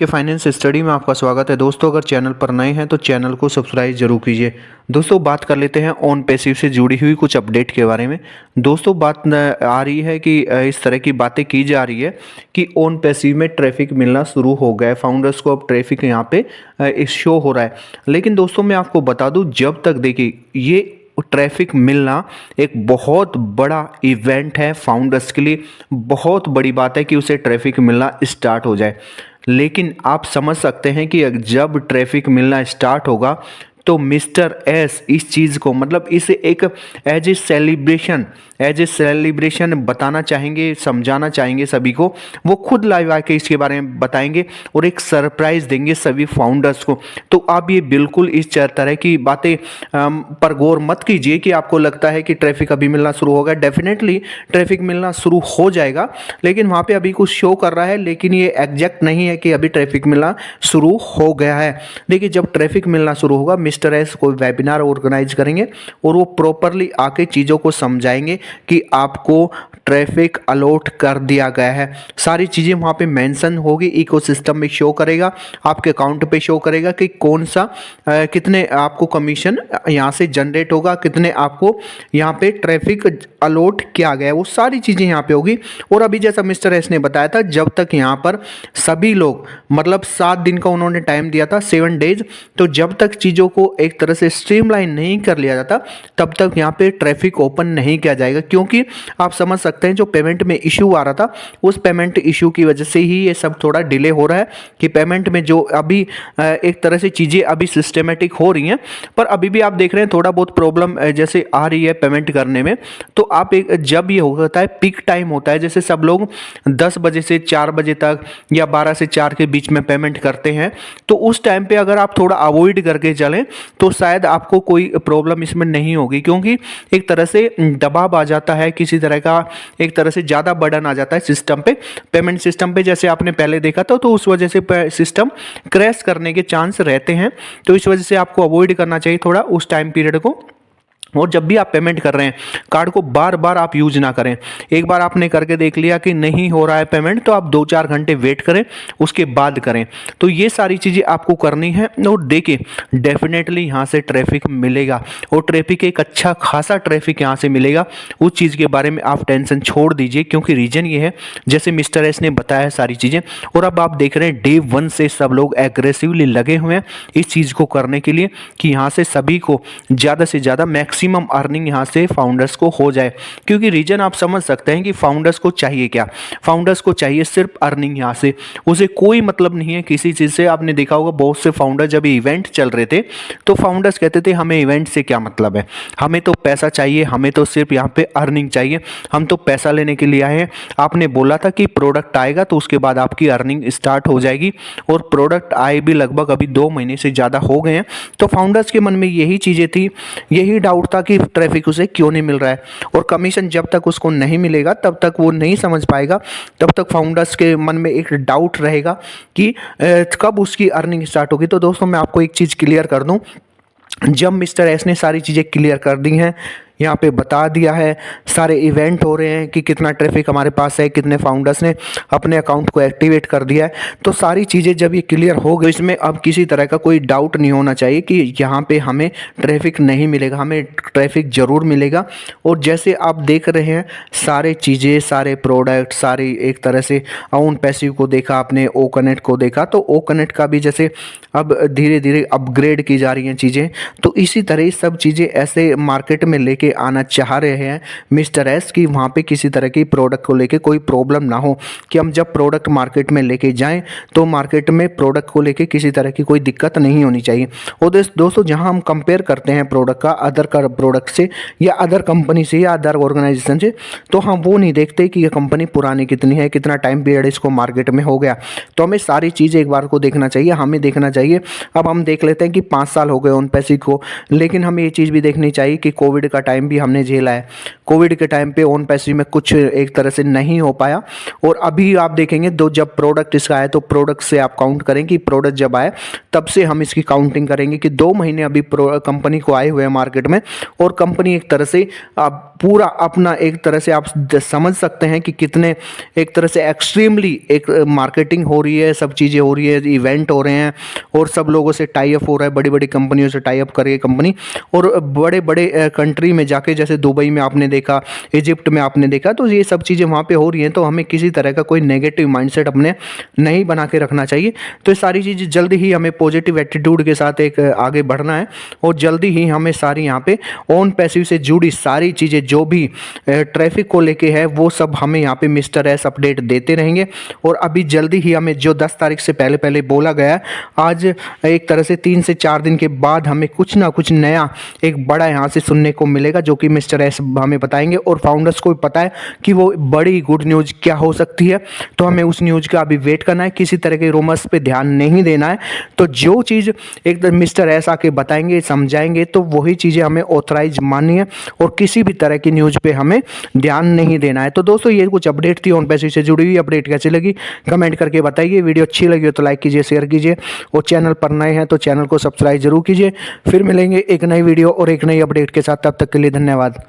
के finance study में आपका स्वागत है। दोस्तों, अगर चैनल पर नए हैं तो चैनल को सब्सक्राइब जरूर कीजिए। दोस्तों, बात कर लेते हैं ऑन पैसिव से जुड़ी हुई कुछ अपडेट के बारे में। दोस्तों, बात आ रही है कि इस तरह की बातें की जा रही है कि ऑन पैसिव में ट्रैफिक मिलना शुरू हो गया है। फाउंडर्स को अब ट्रैफिक यहाँ पे शो हो रहा है। लेकिन दोस्तों, मैं आपको बता दूं, जब तक देखिए ये ट्रैफिक मिलना एक बहुत बड़ा इवेंट है फाउंडर्स के लिए। बहुत बड़ी बात है कि उसे ट्रैफिक मिलना स्टार्ट हो जाए। लेकिन आप समझ सकते हैं कि जब ट्रैफिक मिलना स्टार्ट होगा तो मिस्टर एस इस चीज़ को, मतलब इसे एक एज ए सेलिब्रेशन बताना चाहेंगे, समझाना चाहेंगे सभी को। वो खुद लाइव आके इसके बारे में बताएंगे और एक सरप्राइज देंगे सभी फाउंडर्स को। तो आप ये बिल्कुल इस तरह की बातें पर गौर मत कीजिए कि आपको लगता है कि ट्रैफिक अभी मिलना शुरू होगा। डेफिनेटली ट्रैफिक मिलना शुरू हो जाएगा, लेकिन वहाँ पे अभी कुछ शो कर रहा है, लेकिन ये एग्जैक्ट नहीं है कि अभी ट्रैफिक मिलना शुरू हो गया है। देखिए, जब ट्रैफिक मिलना शुरू होगा, मिस्टर एस कोई वेबिनार ऑर्गेनाइज करेंगे और वो प्रॉपरली आके चीज़ों को समझाएंगे कि आपको ट्रैफिक अलॉट कर दिया गया है। सारी चीज़ें वहाँ पे मेंशन होगी, इकोसिस्टम में शो करेगा, आपके अकाउंट पे शो करेगा कि कौन सा कितने आपको कमीशन यहाँ से जनरेट होगा, कितने आपको यहाँ पे ट्रैफिक अलॉट किया गया है, वो सारी चीज़ें यहाँ पे होगी। और अभी जैसा मिस्टर एस ने बताया था, जब तक यहाँ पर सभी लोग, मतलब 7 दिन का उन्होंने टाइम दिया था, 7 डेज, तो जब तक चीज़ों को एक तरह से स्ट्रीमलाइन नहीं कर लिया जाता तब तक यहाँ पे ट्रैफिक ओपन नहीं किया जाएगा। क्योंकि आप समझ सकते हैं जो पेमेंट में इशू आ रहा था, उस पेमेंट इशू की वजह से ही ये सब थोड़ा डिले हो रहा है कि पेमेंट में जो अभी एक तरह से चीज़ें अभी सिस्टमेटिक हो रही हैं, पर अभी भी आप देख रहे हैं थोड़ा बहुत प्रॉब्लम जैसे आ रही है पेमेंट करने में। तो आप जब ये होता है पीक टाइम होता है, जैसे सब लोग 10 बजे से 4 बजे तक या 12 से 4 के बीच में पेमेंट करते हैं, तो उस टाइम पे अगर आप थोड़ा अवॉइड करके चलें तो शायद आपको कोई प्रॉब्लम इसमें नहीं होगी। क्योंकि एक तरह से दबाव आ जाता है, किसी तरह का एक तरह से ज़्यादा बर्डन आ जाता है सिस्टम पे, पेमेंट सिस्टम पे, जैसे आपने पहले देखा था। तो उस वजह से सिस्टम क्रैश करने के चांस रहते हैं। तो इस वजह से आपको अवॉइड करना चाहिए थोड़ा उस टाइम पीरियड को। और जब भी आप पेमेंट कर रहे हैं, कार्ड को बार बार आप यूज ना करें। एक बार आपने करके देख लिया कि नहीं हो रहा है पेमेंट, तो आप 2-4 घंटे वेट करें, उसके बाद करें। तो ये सारी चीज़ें आपको करनी है। और देखिए, डेफिनेटली यहाँ से ट्रैफिक मिलेगा, और ट्रैफिक एक अच्छा खासा ट्रैफिक यहाँ से मिलेगा। उस चीज़ के बारे में आप टेंशन छोड़ दीजिए, क्योंकि रीजन ये है जैसे मिस्टर एस ने बताया है सारी चीज़ें। और अब आप देख रहे हैं डे 1 से सब लोग एग्रेसिवली लगे हुए हैं इस चीज़ को करने के लिए कि यहाँ से सभी को ज़्यादा से ज़्यादा मैक्सिमम अर्निंग यहाँ से फाउंडर्स को हो जाए। क्योंकि रीजन आप समझ सकते हैं कि फाउंडर्स को चाहिए क्या। फाउंडर्स को चाहिए सिर्फ अर्निंग यहाँ से, उसे कोई मतलब नहीं है किसी चीज़ से। आपने देखा होगा बहुत से फाउंडर जब इवेंट चल रहे थे तो फाउंडर्स कहते थे हमें इवेंट से क्या मतलब है, हमें तो पैसा चाहिए, हमें तो सिर्फ यहाँ पे अर्निंग चाहिए, हम तो पैसा लेने के लिए आए हैं। आपने बोला था कि प्रोडक्ट आएगा तो उसके बाद आपकी अर्निंग स्टार्ट हो जाएगी, और प्रोडक्ट आए भी लगभग अभी 2 महीने से ज़्यादा हो गए हैं। तो फाउंडर्स के मन में यही चीज़ें थी, यही डाउट था कि ट्रैफिक उसे क्यों नहीं मिल रहा है। और कमीशन जब तक उसको नहीं मिलेगा तब तक वो नहीं समझ पाएगा, तब तक फाउंडर्स के मन में एक डाउट रहेगा कि कब उसकी अर्निंग स्टार्ट होगी। तो दोस्तों, मैं आपको एक चीज़ क्लियर कर दूं, जब मिस्टर एस ने सारी चीज़ें क्लियर कर दी हैं, यहाँ पे बता दिया है, सारे इवेंट हो रहे हैं कि कितना ट्रैफिक हमारे पास है, कितने फाउंडर्स ने अपने अकाउंट को एक्टिवेट कर दिया है, तो सारी चीज़ें जब ये क्लियर हो गई, इसमें अब किसी तरह का कोई डाउट नहीं होना चाहिए कि यहाँ पे हमें ट्रैफिक नहीं मिलेगा। हमें ट्रैफिक ज़रूर मिलेगा। और जैसे आप देख रहे हैं सारे चीज़ें, सारे प्रोडक्ट, सारी एक तरह से ऑन पैसिव को देखा आपने, ओ कनेक्ट को देखा, तो ओ कनेक्ट का भी जैसे अब धीरे धीरे अपग्रेड की जा रही हैं चीज़ें, तो इसी तरह सब चीज़ें ऐसे मार्केट में लेके आना चाह रहे हैं मिस्टर एस कि वहाँ पे किसी तरह की प्रोडक्ट को लेके कोई प्रॉब्लम ना हो, कि हम जब प्रोडक्ट मार्केट में लेके जाएं तो मार्केट में प्रोडक्ट को लेके किसी तरह की कोई दिक्कत नहीं होनी चाहिए। और दोस्तों, जहाँ हम कंपेयर करते हैं प्रोडक्ट का अदर का प्रोडक्ट से या अदर कंपनी से या अदर ऑर्गेनाइजेशन से, तो हम वो नहीं देखते कि ये कंपनी पुरानी कितनी है, कितना टाइम पीरियड इसको मार्केट में हो गया। तो हमें सारी चीज़ें एक बार को देखना चाहिए, हमें देखना चाहिए। अब हम देख लेते हैं कि 5 साल हो गए ऑन पैसिव को, लेकिन हमें ये चीज़ भी देखनी चाहिए कि कोविड का टाइम भी हमने झेला है। कोविड के टाइम पे ऑन पैसिव में कुछ एक तरह से नहीं हो पाया, और अभी आप देखेंगे जब प्रोडक्ट इसका आया तो प्रोडक्ट से आप काउंट करें कि प्रोडक्ट जब आए तब से हम इसकी काउंटिंग करेंगे कि 2 महीने अभी कंपनी को आए हुए हैं मार्केट में, और कंपनी एक तरह से पूरा अपना एक तरह से आप समझ सकते हैं कि कितने एक तरह से एक्सट्रीमली एक मार्केटिंग हो रही है, सब चीज़ें हो रही है, इवेंट हो रहे हैं और सब लोगों से टाई अप हो रहा है, बड़ी बड़ी कंपनियों से टाई अप करे कंपनी, और बड़े बड़े कंट्री में जाके, जैसे दुबई में आपने देखा, इजिप्ट में आपने देखा, तो ये सब चीज़ें वहाँ पे हो रही हैं। तो हमें किसी तरह का कोई नेगेटिव माइंडसेट अपने नहीं बना के रखना चाहिए। तो ये सारी चीज़ें जल्दी ही हमें पॉजिटिव एटीट्यूड के साथ एक आगे बढ़ना है और जल्दी ही हमें सारी यहाँ पे ऑन पैसिव से जुड़ी सारी चीज़ें जो भी ट्रैफिक को लेके है वो सब हमें यहाँ पे मिस्टर एस अपडेट देते रहेंगे। और अभी जल्दी ही हमें जो 10 तारीख से पहले पहले बोला गया है, आज एक तरह से 3 से 4 दिन के बाद हमें कुछ ना कुछ नया एक बड़ा यहाँ से सुनने को मिलेगा, जो कि मिस्टर एस हमें बताएंगे और फाउंडर्स को भी पता है कि वो बड़ी गुड न्यूज़ क्या हो सकती है। तो हमें उस न्यूज़ का अभी वेट करना है, किसी तरह के रूमर्स पे ध्यान नहीं देना है। तो जो चीज़ एकदम मिस्टर एस आके बताएंगे, समझाएंगे, तो वही चीज़ें हमें ऑथराइज माननी है और किसी भी तरह की न्यूज़ पे हमें ध्यान नहीं देना है। तो दोस्तों ये कुछ अपडेट थी ऑन पैसिव से जुड़ी हुई। अपडेट कैसी लगी कमेंट करके बताइए। वीडियो अच्छी लगी हो तो लाइक कीजिए, शेयर कीजिए और चैनल पर नए हैं तो चैनल को सब्सक्राइब जरूर कीजिए। फिर मिलेंगे एक नई वीडियो और एक नई अपडेट के साथ, तब तक के लिए धन्यवाद।